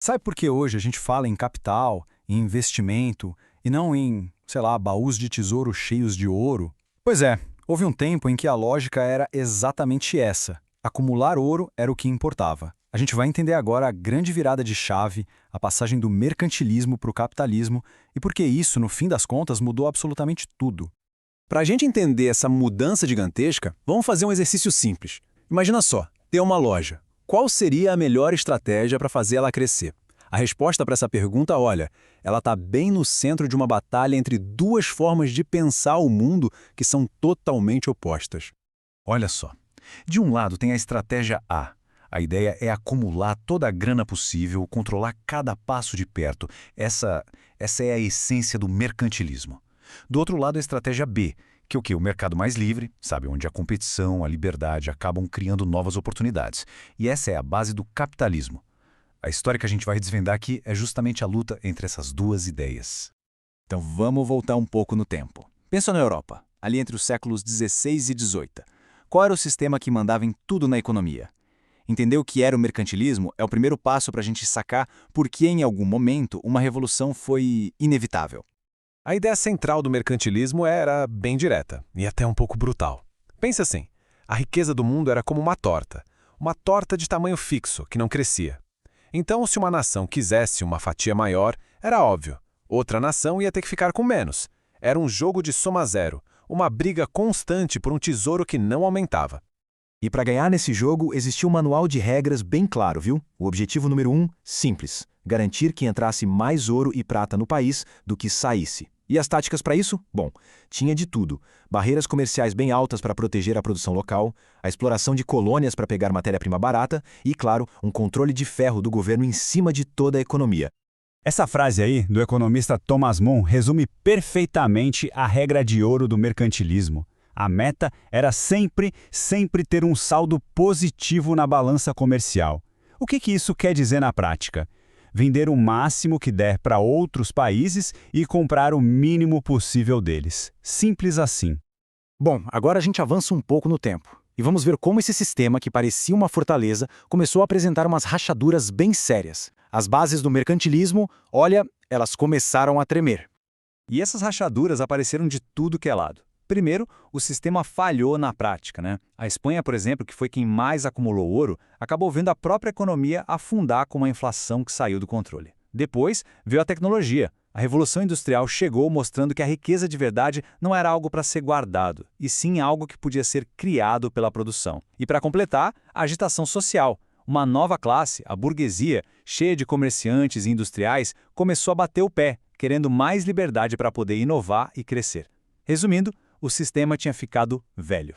Sabe por que hoje a gente fala em capital, em investimento, e não em, sei lá, baús de tesouro cheios de ouro? Pois é, houve um tempo em que a lógica era exatamente essa. Acumular ouro era o que importava. A gente vai entender agora a grande virada de chave, a passagem do mercantilismo para o capitalismo e por que isso, no fim das contas, mudou absolutamente tudo. Para a gente entender essa mudança gigantesca, vamos fazer um exercício simples. Imagina só, ter uma loja. Qual seria a melhor estratégia para fazer ela crescer? A resposta para essa pergunta, olha, ela está bem no centro de uma batalha entre duas formas de pensar o mundo que são totalmente opostas. Olha só, de um lado tem a estratégia A. A ideia é acumular toda a grana possível, controlar cada passo de perto. Essa é a essência do mercantilismo. Do outro lado, a estratégia B, que é o quê? O mercado mais livre, sabe, onde a competição, a liberdade acabam criando novas oportunidades. E essa é a base do capitalismo. A história que a gente vai desvendar aqui é justamente a luta entre essas duas ideias. Então vamos voltar um pouco no tempo. Pensa na Europa, ali entre os séculos XVI e XVIII. Qual era o sistema que mandava em tudo na economia? Entender o que era o mercantilismo é o primeiro passo para a gente sacar por que, em algum momento, uma revolução foi inevitável. A ideia central do mercantilismo era bem direta e até um pouco brutal. Pense assim, a riqueza do mundo era como uma torta de tamanho fixo, que não crescia. Então, se uma nação quisesse uma fatia maior, era óbvio. Outra nação ia ter que ficar com menos. Era um jogo de soma zero, uma briga constante por um tesouro que não aumentava. E para ganhar nesse jogo, existia um manual de regras bem claro, viu? O objetivo número 1, simples: garantir que entrasse mais ouro e prata no país do que saísse. E as táticas para isso? Bom, tinha de tudo. Barreiras comerciais bem altas para proteger a produção local, a exploração de colônias para pegar matéria-prima barata e, claro, um controle de ferro do governo em cima de toda a economia. Essa frase aí, do economista Thomas Mann, resume perfeitamente a regra de ouro do mercantilismo. A meta era sempre ter um saldo positivo na balança comercial. O que isso quer dizer na prática? Vender o máximo que der para outros países e comprar o mínimo possível deles. Simples assim. Bom, agora a gente avança um pouco no tempo e vamos ver como esse sistema, que parecia uma fortaleza, começou a apresentar umas rachaduras bem sérias. As bases do mercantilismo, olha, elas começaram a tremer. E essas rachaduras apareceram de tudo que é lado. Primeiro, o sistema falhou na prática, né? A Espanha, por exemplo, que foi quem mais acumulou ouro, acabou vendo a própria economia afundar com uma inflação que saiu do controle. Depois, veio a tecnologia. A Revolução Industrial chegou mostrando que a riqueza de verdade não era algo para ser guardado, e sim algo que podia ser criado pela produção. E para completar, a agitação social. Uma nova classe, a burguesia, cheia de comerciantes e industriais, começou a bater o pé, querendo mais liberdade para poder inovar e crescer. Resumindo, o sistema tinha ficado velho.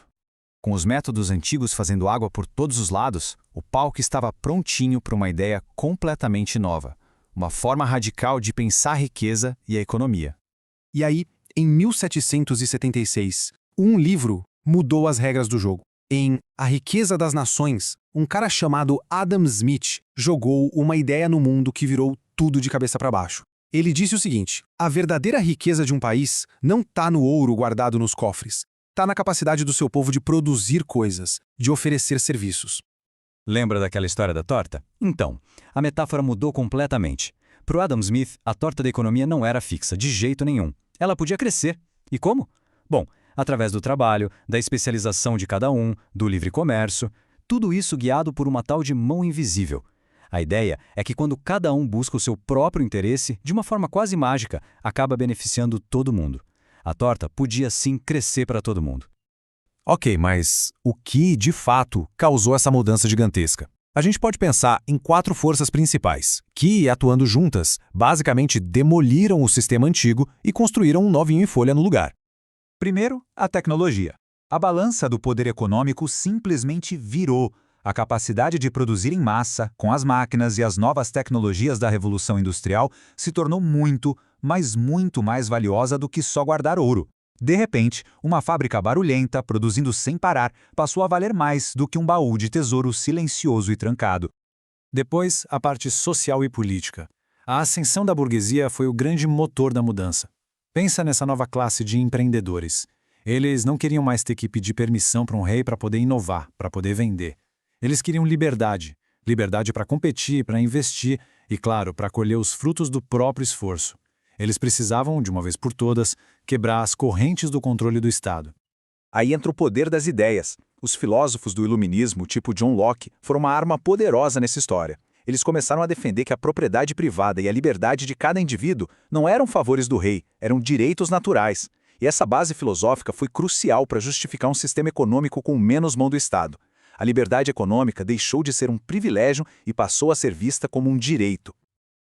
Com os métodos antigos fazendo água por todos os lados, o palco estava prontinho para uma ideia completamente nova. Uma forma radical de pensar a riqueza e a economia. E aí, em 1776, um livro mudou as regras do jogo. Em A Riqueza das Nações, um cara chamado Adam Smith jogou uma ideia no mundo que virou tudo de cabeça para baixo. Ele disse o seguinte: a verdadeira riqueza de um país não está no ouro guardado nos cofres. Está na capacidade do seu povo de produzir coisas, de oferecer serviços. Lembra daquela história da torta? Então, a metáfora mudou completamente. Para o Adam Smith, a torta da economia não era fixa, de jeito nenhum. Ela podia crescer. E como? Bom, através do trabalho, da especialização de cada um, do livre comércio, tudo isso guiado por uma tal de mão invisível. A ideia é que quando cada um busca o seu próprio interesse, de uma forma quase mágica, acaba beneficiando todo mundo. A torta podia sim crescer para todo mundo. Ok, mas o que, de fato, causou essa mudança gigantesca? A gente pode pensar em 4 forças principais, que, atuando juntas, basicamente demoliram o sistema antigo e construíram um novinho em folha no lugar. Primeiro, a tecnologia. A balança do poder econômico simplesmente virou. A capacidade de produzir em massa, com as máquinas e as novas tecnologias da Revolução Industrial, se tornou muito, mas muito mais valiosa do que só guardar ouro. De repente, uma fábrica barulhenta, produzindo sem parar, passou a valer mais do que um baú de tesouro silencioso e trancado. Depois, a parte social e política. A ascensão da burguesia foi o grande motor da mudança. Pensa nessa nova classe de empreendedores. Eles não queriam mais ter que pedir permissão para um rei para poder inovar, para poder vender. Eles queriam liberdade. Liberdade para competir, para investir E, claro, para colher os frutos do próprio esforço. Eles precisavam, de uma vez por todas, quebrar as correntes do controle do Estado. Aí entra o poder das ideias. Os filósofos do iluminismo, tipo John Locke, foram uma arma poderosa nessa história. Eles começaram a defender que a propriedade privada e a liberdade de cada indivíduo não eram favores do rei, eram direitos naturais. E essa base filosófica foi crucial para justificar um sistema econômico com menos mão do Estado. A liberdade econômica deixou de ser um privilégio e passou a ser vista como um direito.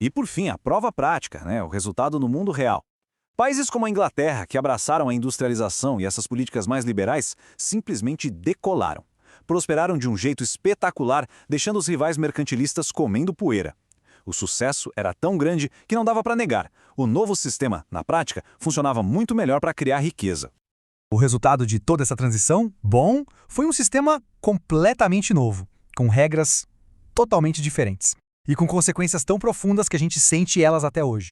E por fim, a prova prática, o resultado no mundo real. Países como a Inglaterra, que abraçaram a industrialização e essas políticas mais liberais, simplesmente decolaram. Prosperaram de um jeito espetacular, deixando os rivais mercantilistas comendo poeira. O sucesso era tão grande que não dava para negar. O novo sistema, na prática, funcionava muito melhor para criar riqueza. O resultado de toda essa transição, bom, foi um sistema completamente novo, com regras totalmente diferentes e com consequências tão profundas que a gente sente elas até hoje.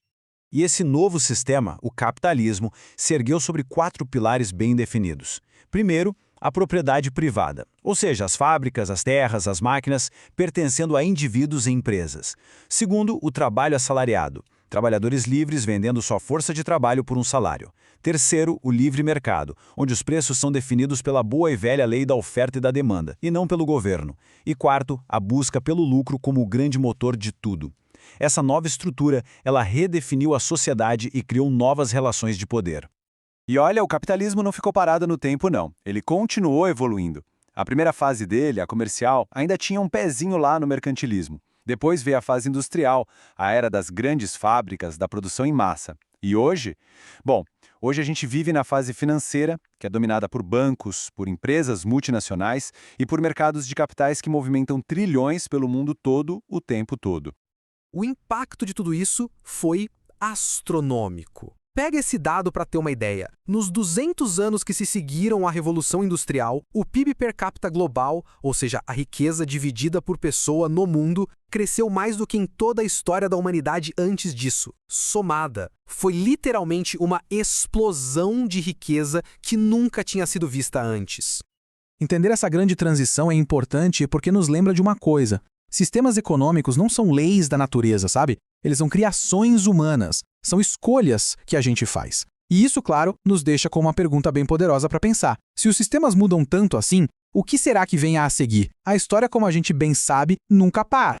E esse novo sistema, o capitalismo, se ergueu sobre 4 pilares bem definidos. Primeiro, a propriedade privada, ou seja, as fábricas, as terras, as máquinas pertencendo a indivíduos e empresas. Segundo, o trabalho assalariado, trabalhadores livres vendendo sua força de trabalho por um salário. Terceiro, o livre mercado, onde os preços são definidos pela boa e velha lei da oferta e da demanda, e não pelo governo. E quarto, a busca pelo lucro como o grande motor de tudo. Essa nova estrutura, ela redefiniu a sociedade e criou novas relações de poder. E olha, o capitalismo não ficou parado no tempo, não. Ele continuou evoluindo. A primeira fase dele, a comercial, ainda tinha um pezinho lá no mercantilismo. Depois veio a fase industrial, a era das grandes fábricas, da produção em massa. E hoje? Bom, hoje a gente vive na fase financeira, que é dominada por bancos, por empresas multinacionais e por mercados de capitais que movimentam trilhões pelo mundo todo, o tempo todo. O impacto de tudo isso foi astronômico. Pega esse dado para ter uma ideia. Nos 200 anos que se seguiram à Revolução Industrial, o PIB per capita global, ou seja, a riqueza dividida por pessoa no mundo, cresceu mais do que em toda a história da humanidade antes disso. Somada, foi literalmente uma explosão de riqueza que nunca tinha sido vista antes. Entender essa grande transição é importante porque nos lembra de uma coisa. Sistemas econômicos não são leis da natureza, sabe? Eles são criações humanas, são escolhas que a gente faz. E isso, claro, nos deixa com uma pergunta bem poderosa para pensar. Se os sistemas mudam tanto assim, o que será que vem a seguir? A história, como a gente bem sabe, nunca para.